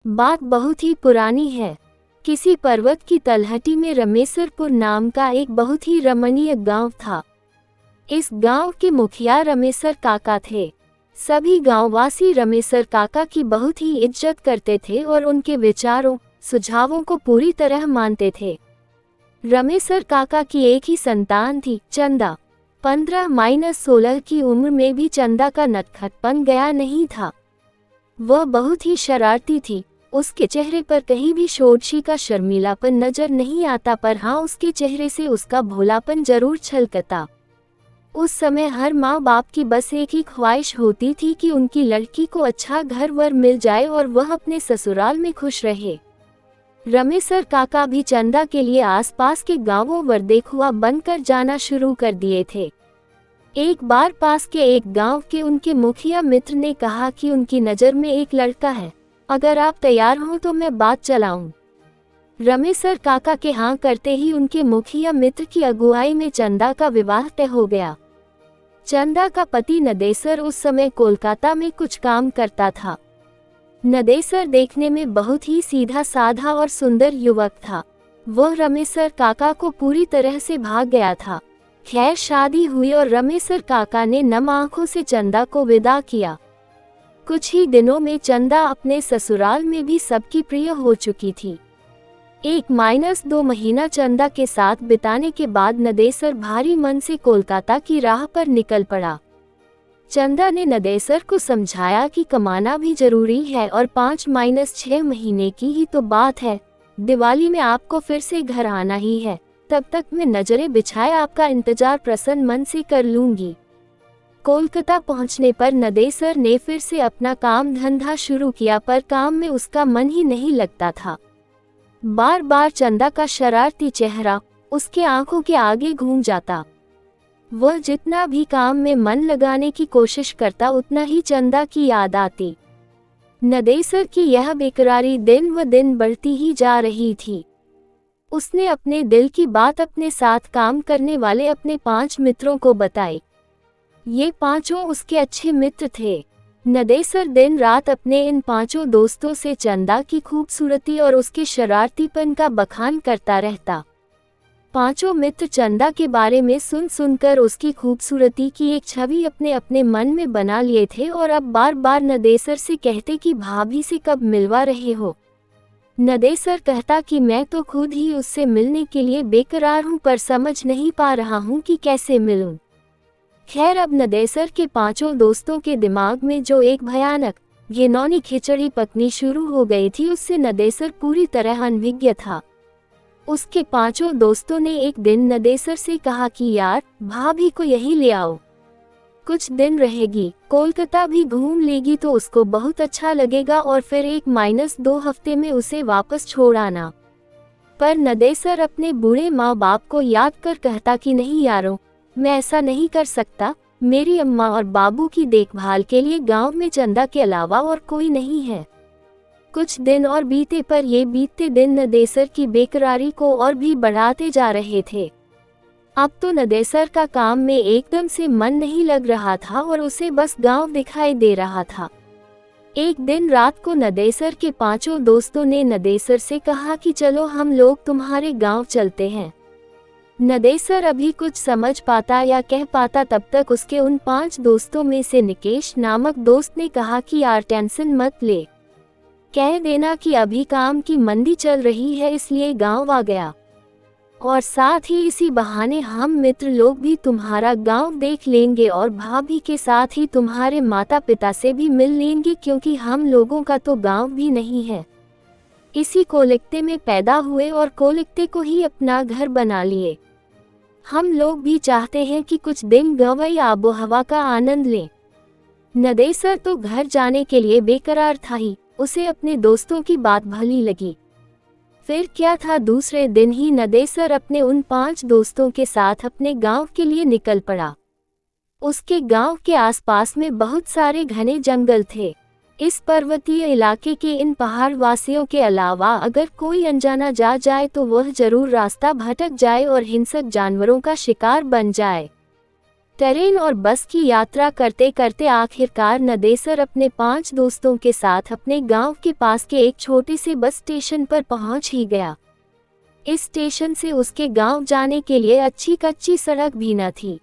बात बहुत ही पुरानी है। किसी पर्वत की तलहटी में रमेसरपुर नाम का एक बहुत ही रमणीय गांव था। इस गांव के मुखिया रमेसर काका थे। सभी गांववासी रमेसर काका की बहुत ही इज्जत करते थे और उनके विचारों, सुझावों को पूरी तरह मानते थे। रमेसर काका की एक ही संतान थी, चंदा। 15-16 की उम्र में भी चंदा का नटखटपन गया नहीं था। वह बहुत ही शरारती थी। उसके चेहरे पर कहीं भी शोरशी का शर्मीलापन नजर नहीं आता, पर हाँ, उसके चेहरे से उसका भोलापन जरूर छलकता। उस समय हर माँ बाप की बस एक ही ख्वाहिश होती थी कि उनकी लड़की को अच्छा घर वर मिल जाए और वह अपने ससुराल में खुश रहे। रमेसर काका भी चंदा के लिए आसपास के गांवों वर देखुआ बनकर जाना शुरू कर दिए थे। एक बार पास के एक गांव के उनके मुखिया मित्र ने कहा कि उनकी नज़र में एक लड़का है, अगर आप तैयार हो तो मैं बात चलाऊं। रमेसर काका के हाँ करते ही उनके मुखिया मित्र की अगुवाई में चंदा का विवाह तय हो गया। चंदा का पति नदेसर उस समय कोलकाता में कुछ काम करता था। नदेसर देखने में बहुत ही सीधा साधा और सुंदर युवक था। वह रमेसर काका को पूरी तरह से भाग गया था। खैर, शादी हुई और रमेसर काका ने नम आंखों से चंदा को विदा किया। कुछ ही दिनों में चंदा अपने ससुराल में भी सबकी प्रिय हो चुकी थी। 1-2 महीना चंदा के साथ बिताने के बाद नदेसर भारी मन से कोलकाता की राह पर निकल पड़ा। चंदा ने नदेसर को समझाया कि कमाना भी जरूरी है और 5-6 महीने की ही तो बात है। दिवाली में आपको फिर से घर आना ही है, तब तक मैं नजरें बिछाए आपका इंतजार प्रसन्न मन से कर लूंगी। कोलकाता पहुंचने पर नदेसर ने फिर से अपना काम धंधा शुरू किया, पर काम में उसका मन ही नहीं लगता था। बार बार चंदा का शरारती चेहरा उसके आंखों के आगे घूम जाता। वह जितना भी काम में मन लगाने की कोशिश करता, उतना ही चंदा की याद आती। नदेसर की यह बेकरारी दिन व दिन बढ़ती ही जा रही थी। उसने अपने दिल की बात अपने साथ काम करने वाले अपने 5 मित्रों को बताई। ये 5 उसके अच्छे मित्र थे। नदेसर दिन रात अपने इन 5 दोस्तों से चंदा की खूबसूरती और उसके शरारतीपन का बखान करता रहता। 5 मित्र चंदा के बारे में सुन सुनकर उसकी खूबसूरती की एक छवि अपने अपने मन में बना लिए थे और अब बार बार नदेसर से कहते कि भाभी से कब मिलवा रहे हो। नदेसर कहता कि मैं तो खुद ही उससे मिलने के लिए बेकरार हूँ, पर समझ नहीं पा रहा हूँ कि कैसे मिलूं। खैर, अब नदेसर के 5 दोस्तों के दिमाग में जो एक भयानक घिनौनी खिचड़ी पकनी शुरू हो गई थी, उससे नदेसर पूरी तरह अनभिज्ञ था। उसके 5 दोस्तों ने एक दिन नदेसर से कहा कि यार, भाभी को यहीं ले आओ, कुछ दिन रहेगी, कोलकाता भी घूम लेगी तो उसको बहुत अच्छा लगेगा और फिर 1-2 हफ्ते में उसे वापस छोड़ आना। पर नदेसर अपने बूढ़े माँ बाप को याद कर कहता कि नहीं यारों, मैं ऐसा नहीं कर सकता। मेरी अम्मा और बाबू की देखभाल के लिए गांव में चंदा के अलावा और कोई नहीं है। कुछ दिन और बीते, पर ये बीतते दिन नदेसर की बेकरारी को और भी बढ़ाते जा रहे थे। अब तो नदेसर का काम में एकदम से मन नहीं लग रहा था और उसे बस गांव दिखाई दे रहा था। एक दिन रात को नदेसर के 5 दोस्तों ने नदेसर से कहा कि चलो हम लोग तुम्हारे गांव चलते हैं। नदेसर अभी कुछ समझ पाता या कह पाता तब तक उसके उन 5 दोस्तों में से निकेश नामक दोस्त ने कहा कि यार टेंशन मत ले, कह देना कि अभी काम की मंदी चल रही है इसलिए गांव आ गया, और साथ ही इसी बहाने हम मित्र लोग भी तुम्हारा गांव देख लेंगे और भाभी के साथ ही तुम्हारे माता पिता से भी मिल लेंगे, क्योंकि हम लोगों का तो गांव भी नहीं है। इसी कोलकाता में पैदा हुए और कोलकाता को ही अपना घर बना लिए। हम लोग भी चाहते हैं कि कुछ दिन गंवई आबो हवा का आनंद लें। नदेसर तो घर जाने के लिए बेकरार था ही, उसे अपने दोस्तों की बात भली लगी। फिर क्या था, दूसरे दिन ही नदेसर अपने उन 5 दोस्तों के साथ अपने गांव के लिए निकल पड़ा। उसके गांव के आसपास में बहुत सारे घने जंगल थे। इस पर्वतीय इलाके के इन पहाड़ वासियों के अलावा अगर कोई अनजाना जा जाए तो वह जरूर रास्ता भटक जाए और हिंसक जानवरों का शिकार बन जाए। ट्रेन और बस की यात्रा करते करते आखिरकार नदेसर अपने 5 दोस्तों के साथ अपने गांव के पास के एक छोटे से बस स्टेशन पर पहुंच ही गया। इस स्टेशन से उसके गांव जाने के लिए अच्छी कच्ची सड़क भी न थी।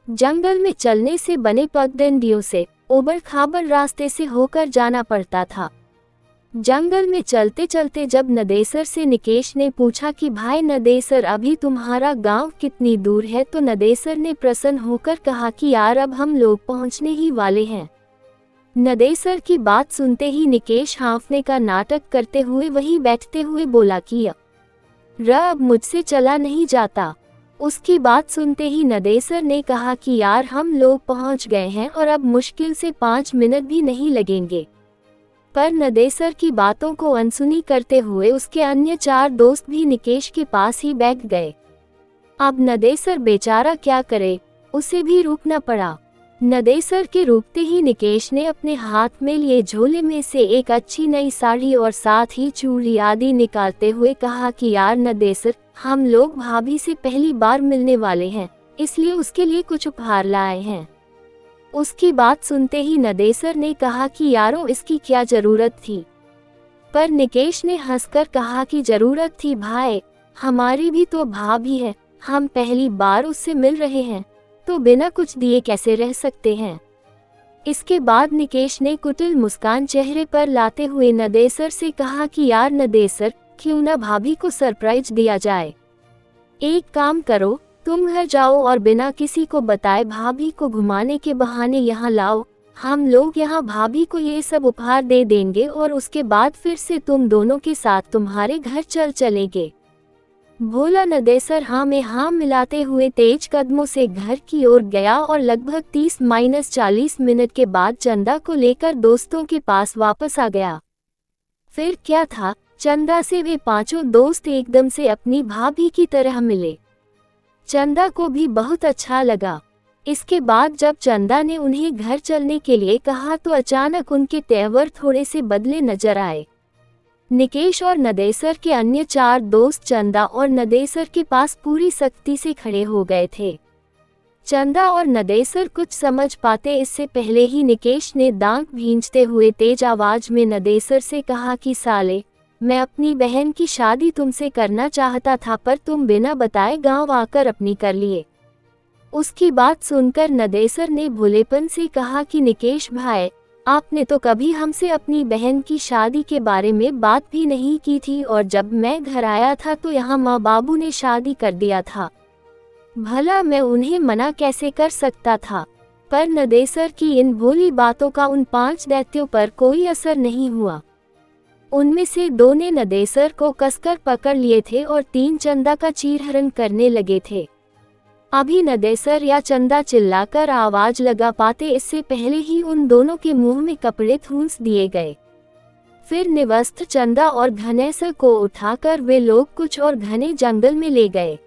जंगल में चलने से बने पगडंडियों से उबड़ खाबड़ रास्ते से होकर जाना पड़ता था। जंगल में चलते चलते जब नदेसर से निकेश ने पूछा कि भाई नदेसर, अभी तुम्हारा गांव कितनी दूर है, तो नदेसर ने प्रसन्न होकर कहा कि यार अब हम लोग पहुंचने ही वाले हैं। नदेसर की बात सुनते ही निकेश हाँफने का नाटक करते हुए वहीं बैठते हुए बोला कि अब मुझसे चला नहीं जाता। उसकी बात सुनते ही नदेसर ने कहा कि यार हम लोग पहुंच गए हैं और अब मुश्किल से 5 मिनट भी नहीं लगेंगे। पर नदेसर की बातों को अनसुनी करते हुए उसके अन्य 4 दोस्त भी निकेश के पास ही बैठ गए। अब नदेसर बेचारा क्या करे, उसे भी रुकना पड़ा। नदेसर के रुकते ही निकेश ने अपने हाथ में लिए झोले में से एक अच्छी नई साड़ी और साथ ही चूड़ी आदि निकालते हुए कहा कि यार नदेसर, हम लोग भाभी से पहली बार मिलने वाले हैं, इसलिए उसके लिए कुछ उपहार लाए हैं। उसकी बात सुनते ही नदेसर ने कहा कि यारों इसकी क्या जरूरत थी। पर निकेश ने हंसकर कहा कि जरूरत थी भाई, हमारी भी तो भाभी है, हम पहली बार उससे मिल रहे हैं तो बिना कुछ दिए कैसे रह सकते हैं। इसके बाद निकेश ने कुटिल मुस्कान चेहरे पर लाते हुए नदेसर से कहा कि यार नदेसर, क्यों ना भाभी को सरप्राइज दिया जाए। एक काम करो, तुम घर जाओ और बिना किसी को बताए भाभी को घुमाने के बहाने यहाँ लाओ। हम लोग यहाँ भाभी को ये सब उपहार दे देंगे और उसके बाद फिर से तुम दोनों के साथ तुम्हारे घर चलेंगे। भोला नदेसर हाँ में हाँ मिलाते हुए तेज कदमों से घर की ओर गया और लगभग 30-40 मिनट के बाद चंदा को लेकर दोस्तों के पास वापस आ गया। फिर क्या था, चंदा से वे 5 दोस्त एकदम से अपनी भाभी की तरह मिले। चंदा को भी बहुत अच्छा लगा। इसके बाद जब चंदा ने उन्हें घर चलने के लिए कहा तो अचानक उनके तेवर थोड़े से बदले नजर आए। निकेश और नदेसर के अन्य 4 दोस्त चंदा और नदेसर के पास पूरी सख्ती से खड़े हो गए थे। चंदा और नदेसर कुछ समझ पाते इससे पहले ही निकेश ने दांत भींचते हुए तेज आवाज में नदेसर से कहा कि साले, मैं अपनी बहन की शादी तुमसे करना चाहता था पर तुम बिना बताए गांव आकर अपनी कर लिए। उसकी बात सुनकर नदेसर ने भोलेपन से कहा कि निकेश भाई, आपने तो कभी हमसे अपनी बहन की शादी के बारे में बात भी नहीं की थी और जब मैं घर आया था तो यहाँ माँ बाबू ने शादी कर दिया था। भला मैं उन्हें मना कैसे कर सकता था। पर नदेसर की इन भोली बातों का उन 5 दैत्यों पर कोई असर नहीं हुआ। उनमें से 2 ने नदेसर को कसकर पकड़ लिए थे और 3 चंदा का चीरहरण करने लगे थे। अभी नदेसर या चंदा चिल्लाकर आवाज लगा पाते इससे पहले ही उन दोनों के मुंह में कपड़े ठूंस दिए गए। फिर निवस्त्र चंदा और घनेसर को उठाकर वे लोग कुछ और घने जंगल में ले गए।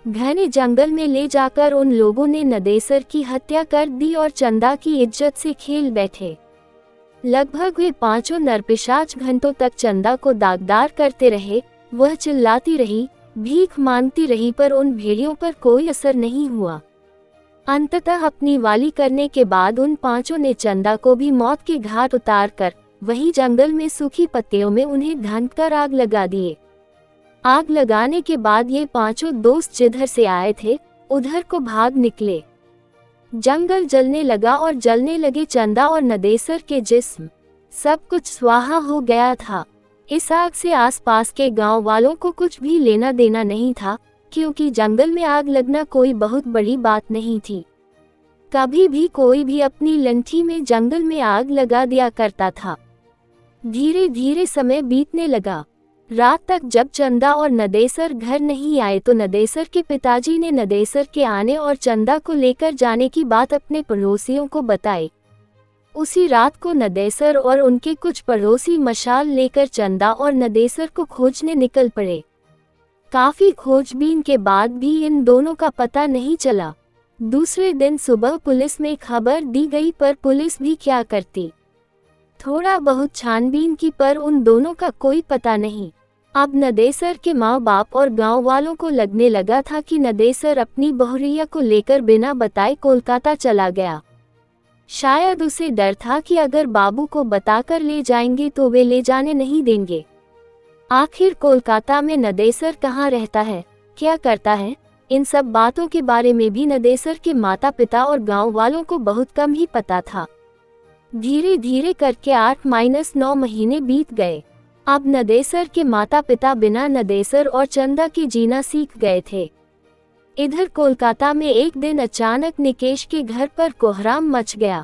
घने जंगल में ले जाकर उन लोगों ने नदेसर की हत्या कर दी और चंदा की इज्जत से खेल बैठे। लगभग वे 5 नरपिशाच घंटों तक चंदा को दागदार करते रहे। वह चिल्लाती रही, भीख मांगती रही पर उन भेड़ियों पर कोई असर नहीं हुआ। अंततः अपनी वाली करने के बाद उन 5 ने चंदा को भी मौत के घाट उतारकर वही जंगल में सूखी पत्तियों में उन्हें ढांककर आग लगा दिए। आग लगाने के बाद ये 5 दोस्त जिधर से आए थे उधर को भाग निकले। जंगल जलने लगा और जलने लगे चंदा और नदेसर के जिस्म। सब कुछ स्वाहा हो गया था। इस आग से आसपास के गांव वालों को कुछ भी लेना देना नहीं था, क्योंकि जंगल में आग लगना कोई बहुत बड़ी बात नहीं थी। कभी भी कोई भी अपनी लंठी में जंगल में आग लगा दिया करता था। धीरे धीरे समय बीतने लगा। रात तक जब चंदा और नदेसर घर नहीं आए तो नदेसर के पिताजी ने नदेसर के आने और चंदा को लेकर जाने की बात अपने पड़ोसियों को बताई। उसी रात को नदेसर और उनके कुछ पड़ोसी मशाल लेकर चंदा और नदेसर को खोजने निकल पड़े। काफी खोजबीन के बाद भी इन दोनों का पता नहीं चला। दूसरे दिन सुबह पुलिस में खबर दी गई पर पुलिस भी क्या करती। थोड़ा बहुत छानबीन की पर उन दोनों का कोई पता नहीं। अब नदेसर के माँ बाप और गांव वालों को लगने लगा था कि नदेसर अपनी बहुरिया को लेकर बिना बताए कोलकाता चला गया। शायद उसे डर था कि अगर बाबू को बताकर ले जाएंगे तो वे ले जाने नहीं देंगे। आखिर कोलकाता में नदेसर कहाँ रहता है, क्या करता है, इन सब बातों के बारे में भी नदेसर के माता पिता और गांव वालों को बहुत कम ही पता था। धीरे धीरे करके 8-9 महीने बीत गए। अब नदेसर के माता पिता बिना नदेसर और चंदा के जीना सीख गए थे। इधर कोलकाता में एक दिन अचानक निकेश के घर पर कोहराम मच गया।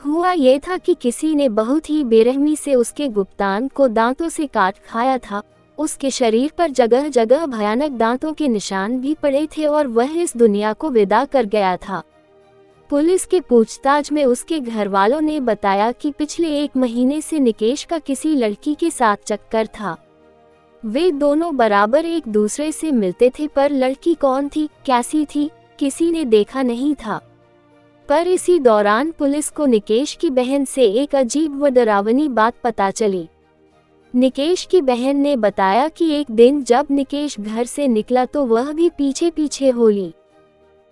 हुआ ये था कि किसी ने बहुत ही बेरहमी से उसके गुप्तांग को दांतों से काट खाया था। उसके शरीर पर जगह जगह भयानक दांतों के निशान भी पड़े थे और वह इस दुनिया को विदा कर गया था। पुलिस के पूछताछ में उसके घर वालों ने बताया कि पिछले 1 महीने से निकेश का किसी लड़की के साथ चक्कर था। वे दोनों बराबर एक दूसरे से मिलते थे, पर लड़की कौन थी, कैसी थी, किसी ने देखा नहीं था। पर इसी दौरान पुलिस को निकेश की बहन से एक अजीब व डरावनी बात पता चली। निकेश की बहन ने बताया कि एक दिन जब निकेश घर से निकला तो वह भी पीछे पीछे होली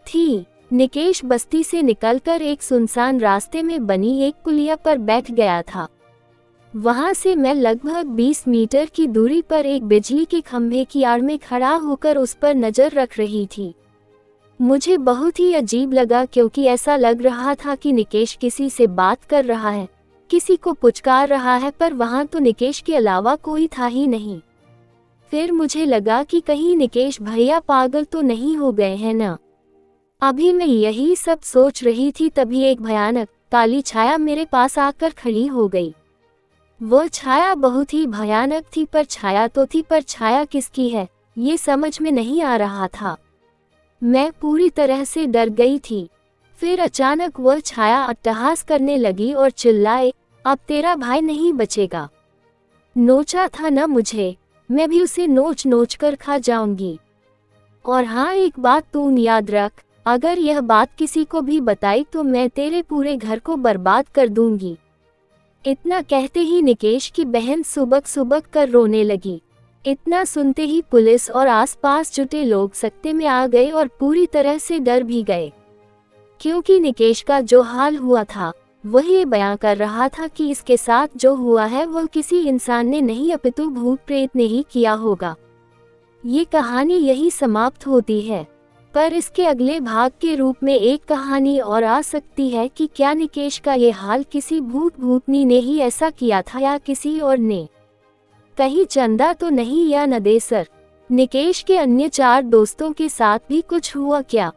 थी। निकेश बस्ती से निकलकर एक सुनसान रास्ते में बनी एक पुलिया पर बैठ गया था। वहां से मैं लगभग 20 मीटर की दूरी पर एक बिजली के खंभे की आड़ में खड़ा होकर उस पर नजर रख रही थी। मुझे बहुत ही अजीब लगा, क्योंकि ऐसा लग रहा था कि निकेश किसी से बात कर रहा है, किसी को पुचकार रहा है, पर वहां तो निकेश के अलावा कोई था ही नहीं। फिर मुझे लगा कि कहीं निकेश भैया पागल तो नहीं हो गए हैं ना। अभी मैं यही सब सोच रही थी, तभी एक भयानक काली छाया मेरे पास आकर खड़ी हो गई। वो छाया बहुत ही भयानक थी, पर छाया तो थी, पर छाया किसकी है ये समझ में नहीं आ रहा था। मैं पूरी तरह से डर गई थी। फिर अचानक वह छाया अट्टहास करने लगी और चिल्लाए, अब तेरा भाई नहीं बचेगा। नोचा था ना मुझे, मैं भी उसे नोच नोच कर खा जाऊंगी। और हाँ, एक बात तू याद रख, अगर यह बात किसी को भी बताई तो मैं तेरे पूरे घर को बर्बाद कर दूंगी। इतना कहते ही निकेश की बहन सुबक सुबक कर रोने लगी। इतना सुनते ही पुलिस और आसपास जुटे लोग सकते में आ गए और पूरी तरह से डर भी गए, क्योंकि निकेश का जो हाल हुआ था वह ये बयां कर रहा था कि इसके साथ जो हुआ है वह किसी इंसान ने नहीं अपितु भूत प्रेत ने ही किया होगा। ये कहानी यही समाप्त होती है, पर इसके अगले भाग के रूप में एक कहानी और आ सकती है कि क्या निकेश का ये हाल किसी भूत भूतनी ने ही ऐसा किया था या किसी और ने। कहीं चंदा तो नहीं या नदेसर, निकेश के अन्य 4 दोस्तों के साथ भी कुछ हुआ क्या?